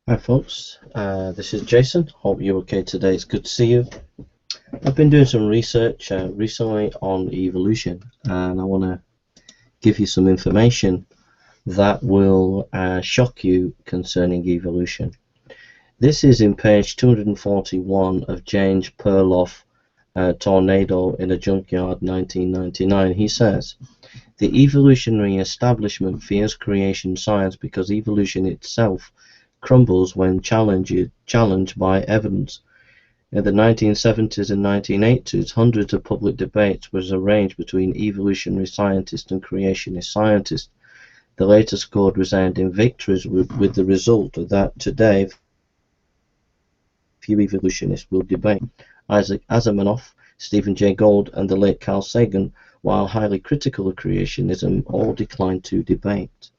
Hi folks, this is Jason. Hope you're okay today. It's good to see you. I've been doing some research recently on evolution, and I want to give you some information that will shock you concerning evolution. This is in page 241 of James Perloff, Tornado in a Junkyard, 1999. He says, the evolutionary establishment fears creation science because evolution itself crumbles when challenged by evidence. In the 1970s and 1980s, hundreds of public debates were arranged between evolutionary scientists and creationist scientists. The latter scored resounding victories with the result that today few evolutionists will debate. Isaac Asimov, Stephen Jay Gould, and the late Carl Sagan, while highly critical of creationism, all declined to debate.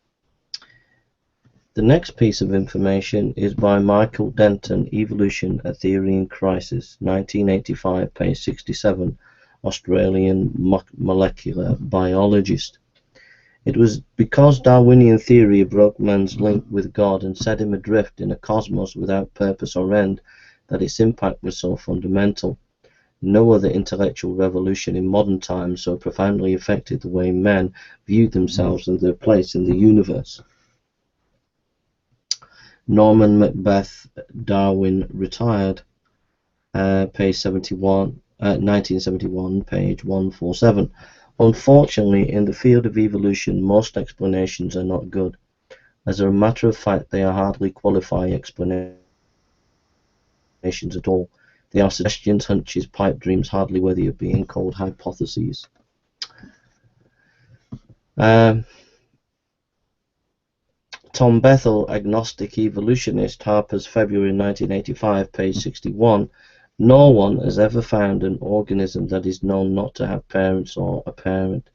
The next piece of information is by Michael Denton, Evolution, A Theory in Crisis, 1985, page 67, Australian molecular biologist. It was because Darwinian theory broke man's link with God and set him adrift in a cosmos without purpose or end that its impact was so fundamental. No other intellectual revolution in modern times so profoundly affected the way men viewed themselves and their place in the universe. Norman Macbeth, Darwin, Retired, page 71, 1971, page 147. Unfortunately, in the field of evolution, most explanations are not good. As a matter of fact, they are hardly qualifying explanations at all. They are suggestions, hunches, pipe dreams, hardly worthy of being called hypotheses. Tom Bethel, Agnostic Evolutionist, Harper's, February 1985, page 61. No one has ever found an organism that is known not to have parents or a parent.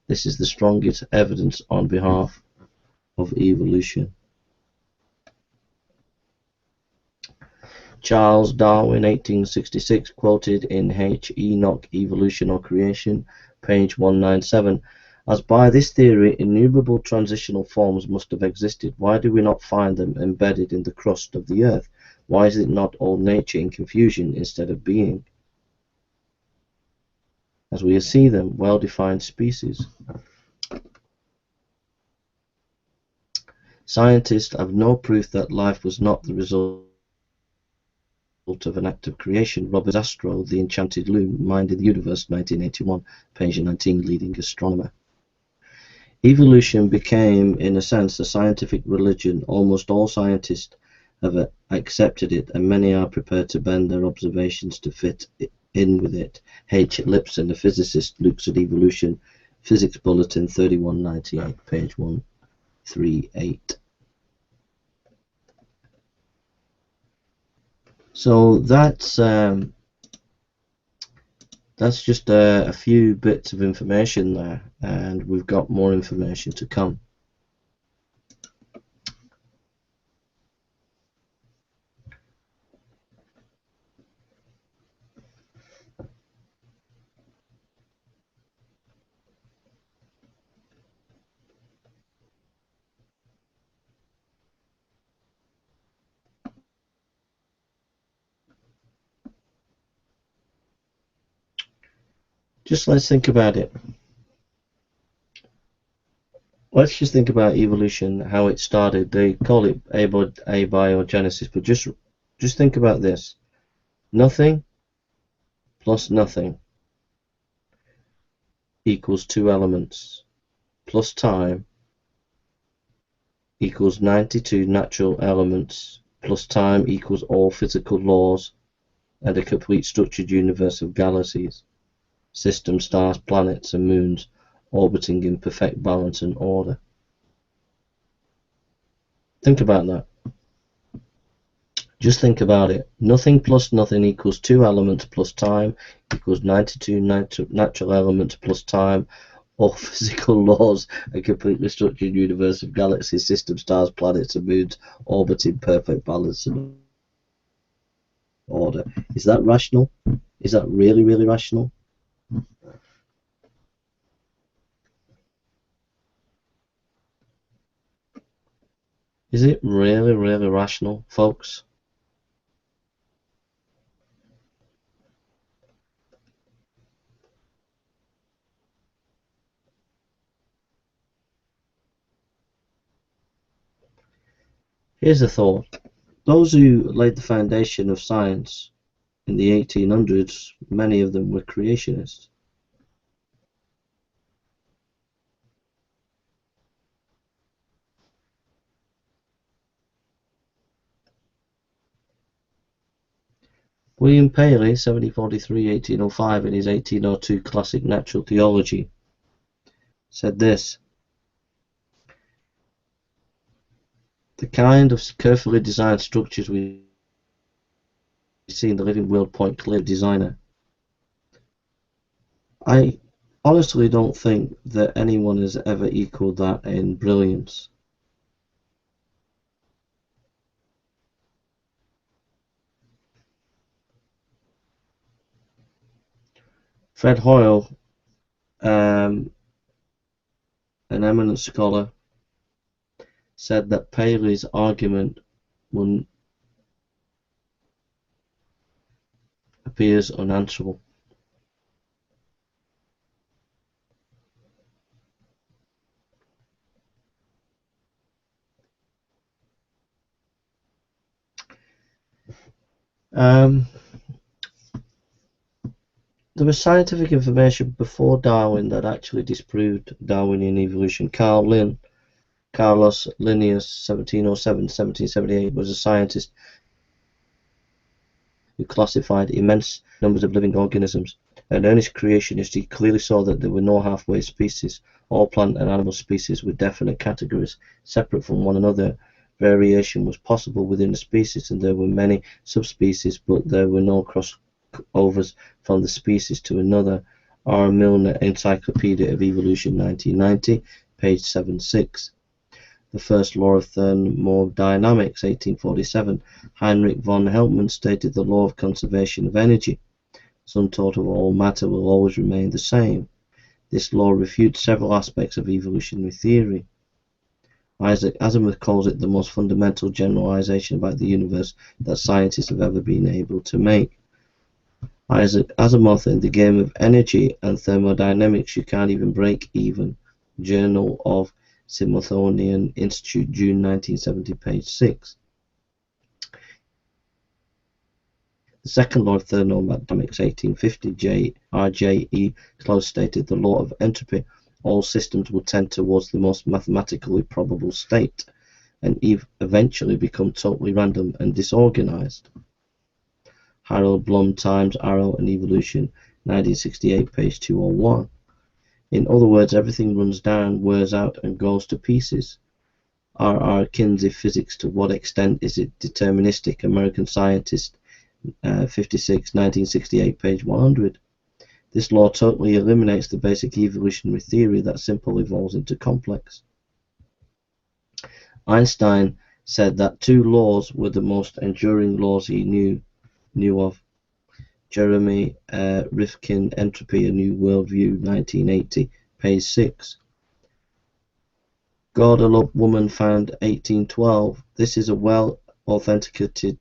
This is the strongest evidence on behalf of evolution. Charles Darwin, 1866, quoted in H. Enoch, Evolution or Creation, page 197. As by this theory innumerable transitional forms must have existed, why do we not find them embedded in the crust of the earth? Why is it not all nature in confusion instead of being, as we see them, well-defined species? Scientists have no proof that life was not the result of an act of creation. Robert Astro, The Enchanted Loom, Mind in the Universe, 1981, page 19, leading astronomer. Evolution became, in a sense, a scientific religion. Almost all scientists have accepted it, and many are prepared to bend their observations to fit in with it. H. Lipson, a physicist, looks at evolution, Physics Bulletin, 3198, page 138. So that's just a few bits of information there, and we've got more information to come. Just let's think about it. Let's just think about evolution, how it started. They call it abiogenesis, but just think about this. Nothing plus nothing equals two elements, plus time equals 92 natural elements, plus time equals all physical laws, and a complete structured universe of galaxies, systems, stars, planets, and moons, orbiting in perfect balance and order. Think about that. Just think about it. Nothing plus nothing equals two elements plus time equals 92 natural elements plus time, all physical laws, a completely structured universe of galaxies, systems, stars, planets, and moons, orbiting perfect balance and order. Is that rational? Is that really, really rational? Is it really, really rational, folks? Here's a thought. Those who laid the foundation of science in the 1800s, many of them were creationists. William Paley, 1743–1805, in his 1802 classic Natural Theology, said this: "The kind of carefully designed structures we see in the living world point clearly to designer. I honestly don't think that anyone has ever equaled that in brilliance." Fred Hoyle, an eminent scholar, said that Paley's argument appears unanswerable. There was scientific information before Darwin that actually disproved Darwinian evolution. Carlos Linnaeus, 1707–1778, was a scientist who classified immense numbers of living organisms. An earnest creationist, he clearly saw that there were no halfway species. All plant and animal species were definite categories, separate from one another. Variation was possible within a species, and there were many subspecies, but there were no crossovers from the species to another. R. Milner, Encyclopedia of Evolution, 1990, page 76. The first law of thermodynamics, 1847. Heinrich von Helmont stated the law of conservation of energy. Sum total of all matter will always remain the same. This law refutes several aspects of evolutionary theory. Isaac Asimov calls it the most fundamental generalization about the universe that scientists have ever been able to make. Isaac Asimov, in The Game of Energy and Thermodynamics, You Can't Even Break Even. Journal of Smithsonian Institute, June 1970, page 6. The second law of thermodynamics, 1850, R.J.E. Close, stated the law of entropy. All systems will tend towards the most mathematically probable state, and eventually become totally random and disorganized. Harold Bloom, Times, Arrow and Evolution, 1968, page 201. In other words, everything runs down, wears out, and goes to pieces. R. Kinsey, Physics, To What Extent Is It Deterministic? American Scientist, 56, 1968, page 100. This law totally eliminates the basic evolutionary theory that simple evolves into complex. Einstein said that two laws were the most enduring laws he knew of. Jeremy Rifkin, Entropy, A New Worldview, 1980, page 6. Guadeloupe woman found, 1812. This is a well-authenticated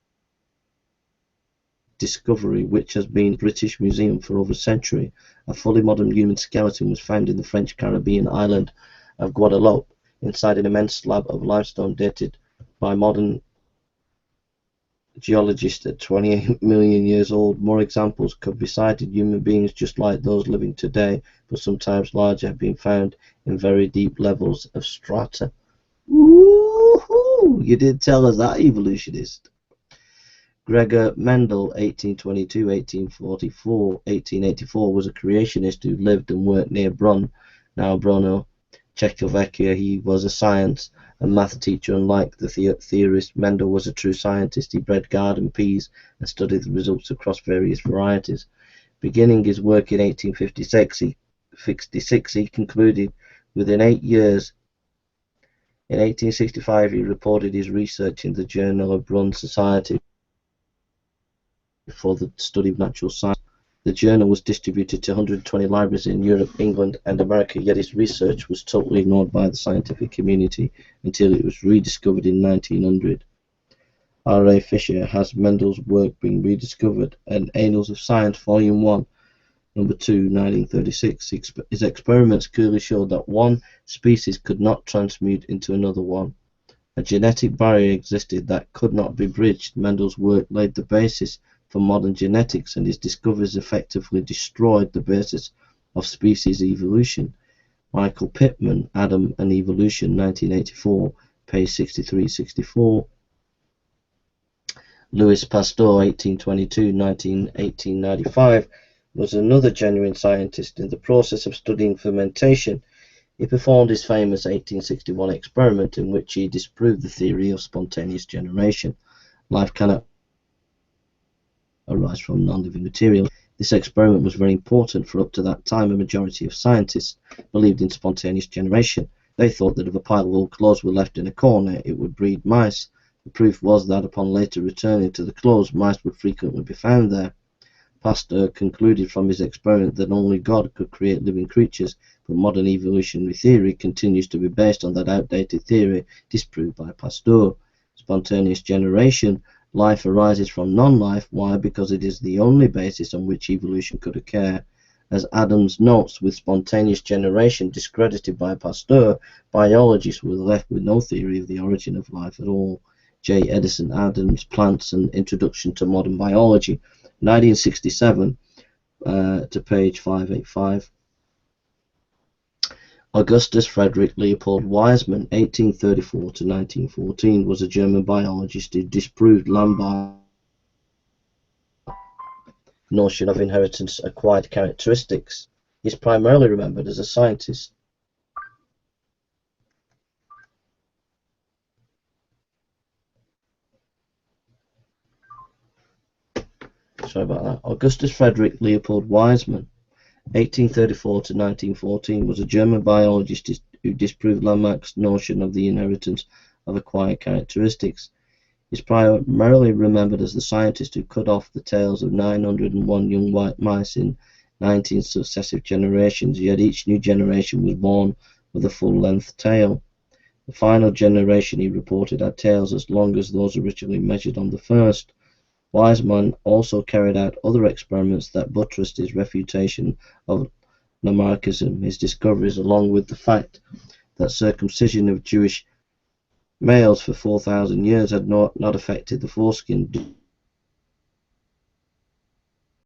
discovery which has been in the British Museum for over a century. A fully modern human skeleton was found in the French Caribbean island of Guadeloupe inside an immense slab of limestone dated by modern geologists at 28 million years old. More examples could be cited. Human beings just like those living today, but sometimes larger, have been found in very deep levels of strata. Woohoo! You did tell us that, evolutionist. Gregor Mendel, 1822–1884, was a creationist who lived and worked near Brno, now Brno, Czechoslovakia. He was a science and math teacher. Unlike the theorist, Mendel was a true scientist. He bred garden peas and studied the results across various varieties. Beginning his work in 1856, he concluded within 8 years. In 1865, he reported his research in the Journal of Brno Society for the Study of Natural Science. The journal was distributed to 120 libraries in Europe, England, and America, yet his research was totally ignored by the scientific community until it was rediscovered in 1900. R. A. Fisher has Mendel's work being rediscovered, and Annals of Science, Volume 1, Number 2, 1936. His experiments clearly showed that one species could not transmute into another one. A genetic barrier existed that could not be bridged. Mendel's work laid the basis for modern genetics, and his discoveries effectively destroyed the basis of species evolution. Michael Pittman, Adam and Evolution, 1984, page 63-64. Louis Pasteur, 1822-1895, was another genuine scientist. In the process of studying fermentation, he performed his famous 1861 experiment in which he disproved the theory of spontaneous generation. Life cannot arise from non-living material. This experiment was very important, for up to that time a majority of scientists believed in spontaneous generation. They thought that if a pile of old clothes were left in a corner, it would breed mice. The proof was that upon later returning to the clothes, mice would frequently be found there. Pasteur concluded from his experiment that only God could create living creatures, but modern evolutionary theory continues to be based on that outdated theory disproved by Pasteur. Spontaneous generation, life arises from non-life. Why? Because it is the only basis on which evolution could occur. As Adams notes, with spontaneous generation discredited by Pasteur, biologists were left with no theory of the origin of life at all. J. Edison Adams, Plants, and Introduction to Modern Biology, 1967, to page 585. Augustus Frederick Leopold Weizmann, 1834 to 1914, was a German biologist who disproved Lambert's notion of inheritance acquired characteristics. He is primarily remembered as a scientist. Sorry about that. Augustus Frederick Leopold Weizmann, 1834 to 1914, was a German biologist who disproved Lamarck's notion of the inheritance of acquired characteristics. He is primarily remembered as the scientist who cut off the tails of 901 young white mice in 19 successive generations, yet each new generation was born with a full-length tail. The final generation, he reported, had tails as long as those originally measured on the first. Weizmann also carried out other experiments that buttressed his refutation of Lamarckism. His discoveries, along with the fact that circumcision of Jewish males for 4,000 years had not affected the foreskin